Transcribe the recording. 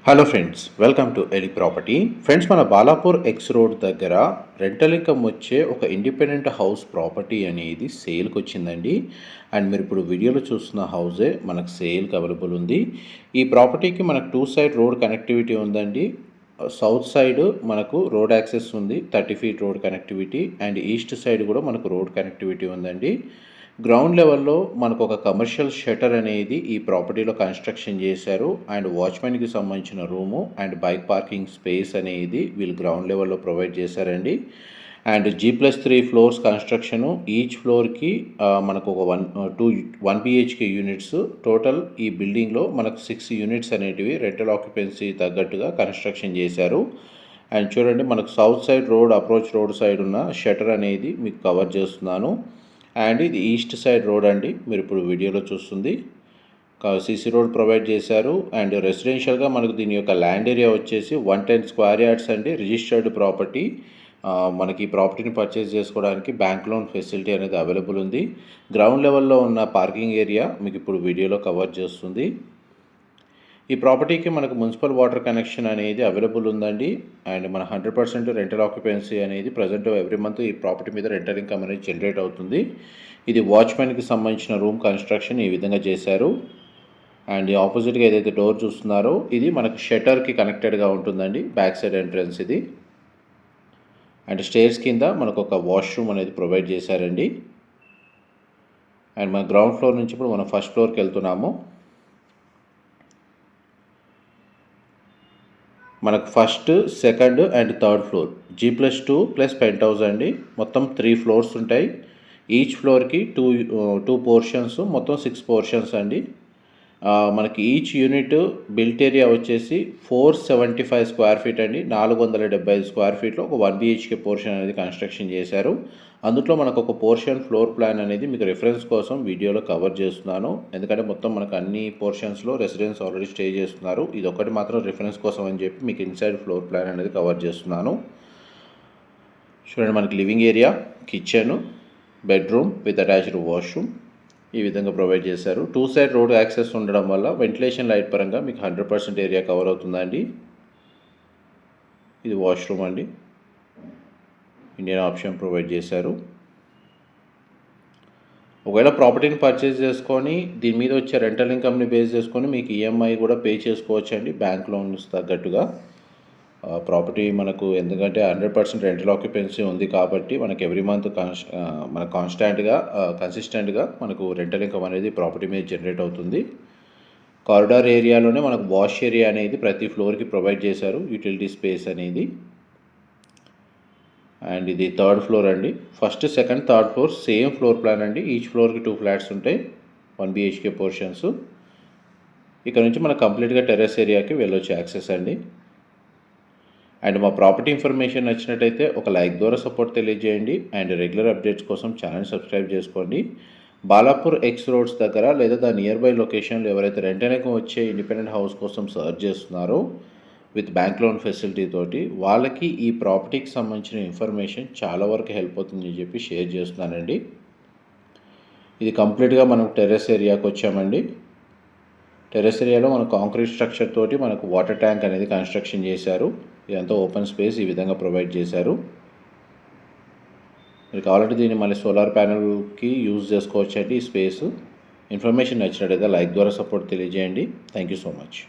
Hello friends, welcome to ఎలి property. Friends, మన Balapur X road దగ్గర రెంటల్ ఇన్కమ్ వచ్చే ఒక ఇండిపెండెంట్ హౌస్ ప్రాపర్టీ అనేది సేల్కి వచ్చిందండి. అండ్ మీరు ఇప్పుడు వీడియోలో చూస్తున్న హౌసే మనకు సేల్కి అవైలబుల్ ఉంది. ఈ ప్రాపర్టీకి మనకు 2 సైడ్ రోడ్ కనెక్టివిటీ ఉందండి. సౌత్ సైడ్ మనకు రోడ్ యాక్సెస్ ఉంది, 30 feet road connectivity. And east side కూడా మనకు రోడ్ కనెక్టివిటీ ఉందండి. గ్రౌండ్ లెవెల్లో మనకు ఒక కమర్షియల్ షటర్ అనేది ఈ ప్రాపర్టీలో కన్స్ట్రక్షన్ చేశారు. అండ్ వాచ్మెన్కి సంబంధించిన room and bike parking space అనేది వీళ్ళు గ్రౌండ్ లెవెల్లో ప్రొవైడ్ చేశారండి. And G+3 floors construction. Each ఫ్లోర్కి మనకు ఒక 1 BHK యూనిట్స్. టోటల్ ఈ బిల్డింగ్లో మనకు 6 యూనిట్స్ అనేటివి రెంటల్ ఆక్యుపెన్సీ తగ్గట్టుగా కన్స్ట్రక్షన్ చేశారు. అండ్ చూడండి, మనకు south side road, approach road side ఉన్న షటర్ అనేది మీకు కవర్ చేస్తున్నాను. అండ్ ఇది ఈస్ట్ సైడ్ రోడ్ అండి, మీరు ఇప్పుడు వీడియోలో చూస్తుంది. సీసీ రోడ్ ప్రొవైడ్ చేశారు. అండ్ రెసిడెన్షియల్గా మనకు దీని యొక్క ల్యాండ్ ఏరియా వచ్చేసి 110 స్క్వేర్ యార్డ్స్ అండి. Registered property. మనకి ఈ ప్రాపర్టీని పర్చేస్ చేసుకోవడానికి బ్యాంక్ లోన్ ఫెసిలిటీ అనేది అవైలబుల్ ఉంది. గ్రౌండ్ లెవెల్లో ఉన్న పార్కింగ్ ఏరియా మీకు ఇప్పుడు వీడియోలో కవర్ చేస్తుంది. ఈ ప్రాపర్టీకి మనకు మున్సిపల్ వాటర్ కనెక్షన్ అనేది అవైలబుల్ ఉందండి. అండ్ మన 100% రెంటల్ ఆక్యుపెన్సీ అనేది ప్రజెంట్ ఎవ్రీ మంత్ ఈ ప్రాపర్టీ మీద రెంటల్ ఇన్కమ్ అనేది జనరేట్ అవుతుంది. ఇది వాచ్మెన్కి సంబంధించిన రూమ్ కన్స్ట్రక్షన్ ఈ విధంగా చేశారు. అండ్ ఆపోజిట్గా ఏదైతే డోర్ చూస్తున్నారో ఇది మనకు షట్టర్కి కనెక్టెడ్గా ఉంటుందండి. బ్యాక్ సైడ్ ఎంట్రన్స్ ఇది. అండ్ స్టేర్స్ కింద మనకు ఒక వాష్రూమ్ అనేది ప్రొవైడ్ చేశారండి. అండ్ మన గ్రౌండ్ ఫ్లోర్ నుంచి ఇప్పుడు మనం ఫస్ట్ ఫ్లోర్కి వెళ్తున్నాము. మనకు first, second and third floor G+2 plus penthouse అండి. మొత్తం 3 ఫ్లోర్స్ ఉంటాయి. ఈచ్ ఫ్లోర్కి టూ పోర్షన్స్, మొత్తం 6 పోర్షన్స్ అండి. మనకి ఈచ్ యూనిట్ బిల్ట్ ఏరియా వచ్చేసి 475 స్క్వేర్ ఫీట్ అండి. 475 స్క్వేర్ ఫీట్లో ఒక 1 BHK పోర్షన్ అనేది కన్స్ట్రక్షన్ చేశారు. అందులో మనకు ఒక పోర్షన్ ఫ్లోర్ ప్లాన్ అనేది మీకు రిఫరెన్స్ కోసం వీడియోలో కవర్ చేస్తున్నాను. ఎందుకంటే మొత్తం మనకు అన్ని పోర్షన్స్లో రెసిడెన్స్ ఆల్రెడీ స్టే చేస్తున్నారు. ఇది ఒకటి మాత్రం రిఫరెన్స్ కోసం అని చెప్పి మీకు ఇన్సైడ్ ఫ్లోర్ ప్లాన్ అనేది కవర్ చేస్తున్నాను. చూడండి, మనకి living area, kitchen, bedroom with attached washroom ఈ విధంగా ప్రొవైడ్ చేశారు. 2 సైడ్ రోడ్ యాక్సెస్ ఉండడం వల్ల వెంటిలేషన్ లైట్ పరంగా మీకు 100% ఏరియా కవర్ అవుతుందండి. ఇది వాష్రూమ్ అండి. ఇండియన్ ఆప్షన్ ప్రొవైడ్ చేశారు. ఒకవేళ ప్రాపర్టీని పర్చేస్ చేసుకొని దీని మీద వచ్చే రెంటల్ ఇన్కమ్ని బేస్ చేసుకొని మీకు EMI కూడా పే చేసుకోవచ్చు అండి, బ్యాంక్ లోన్స్ తగ్గట్టుగా. ప్రాపర్టీ మనకు ఎందుకంటే 100% రెంటల్ ఆక్యుపెన్సీ ఉంది కాబట్టి మనకు ఎవ్రీ మంత్ మనకు కన్సిస్టెంట్గా మనకు రెంటల్ ఇన్కమ్ అనేది ప్రాపర్టీ మీద జనరేట్ అవుతుంది. కారిడార్ ఏరియాలోనే మనకు వాష్ ఏరియా అనేది ప్రతి ఫ్లోర్కి ప్రొవైడ్ చేశారు, యూటిలిటీ స్పేస్ అనేది. అండ్ ఇది థర్డ్ ఫ్లోర్ అండి. First, second, third floor same floor plan అండి. ఈచ్ ఫ్లోర్కి 2 ఫ్లాట్స్ ఉంటాయి, 1 BHK పోర్షన్స్. ఇక్కడ నుంచి మనకు కంప్లీట్గా టెర్రస్ ఏరియాకి వెళ్ళొచ్చు యాక్సెస్ అండి. అండ్ మా ప్రాపర్టీ ఇన్ఫర్మేషన్ నచ్చినట్టయితే ఒక లైక్ ద్వారా సపోర్ట్ తెలియజేయండి. అండ్ రెగ్యులర్ అప్డేట్స్ కోసం ఛానల్ సబ్స్క్రైబ్ చేసుకోండి. బాలాపూర్ ఎక్స్ రోడ్స్ దగ్గర లేదా దాని నియర్ బై లొకేషన్లో ఎవరైతే రెంటల్ ఇన్కమ్ వచ్చే ఇండిపెండెంట్ హౌస్ కోసం సర్చ్ చేస్తున్నారో విత్ బ్యాంక్ లోన్ ఫెసిలిటీ తోటి, వాళ్ళకి ఈ ప్రాపర్టీకి సంబంధించిన ఇన్ఫర్మేషన్ చాలా వరకు హెల్ప్ అవుతుందని చెప్పి షేర్ చేస్తున్నానండి. ఇది కంప్లీట్గా మనం టెర్రస్ ఏరియాకి వచ్చామండి. టెర్రస్ ఏరియాలో మనకు కాంక్రీట్ స్ట్రక్చర్ తోటి మనకు వాటర్ ట్యాంక్ అనేది కన్స్ట్రక్షన్ చేశారు. ఇదంతా ఓపెన్ స్పేస్ ఈ విధంగా ప్రొవైడ్ చేశారు. మీరు కావాలంటే దీన్ని మళ్ళీ సోలార్ ప్యానెల్కి యూజ్ చేసుకోవచ్చు అండి ఈ స్పేస్. ఇన్ఫర్మేషన్ నచ్చినట్టయితే లైక్ ద్వారా సపోర్ట్ తెలియజేయండి. Thank you so much.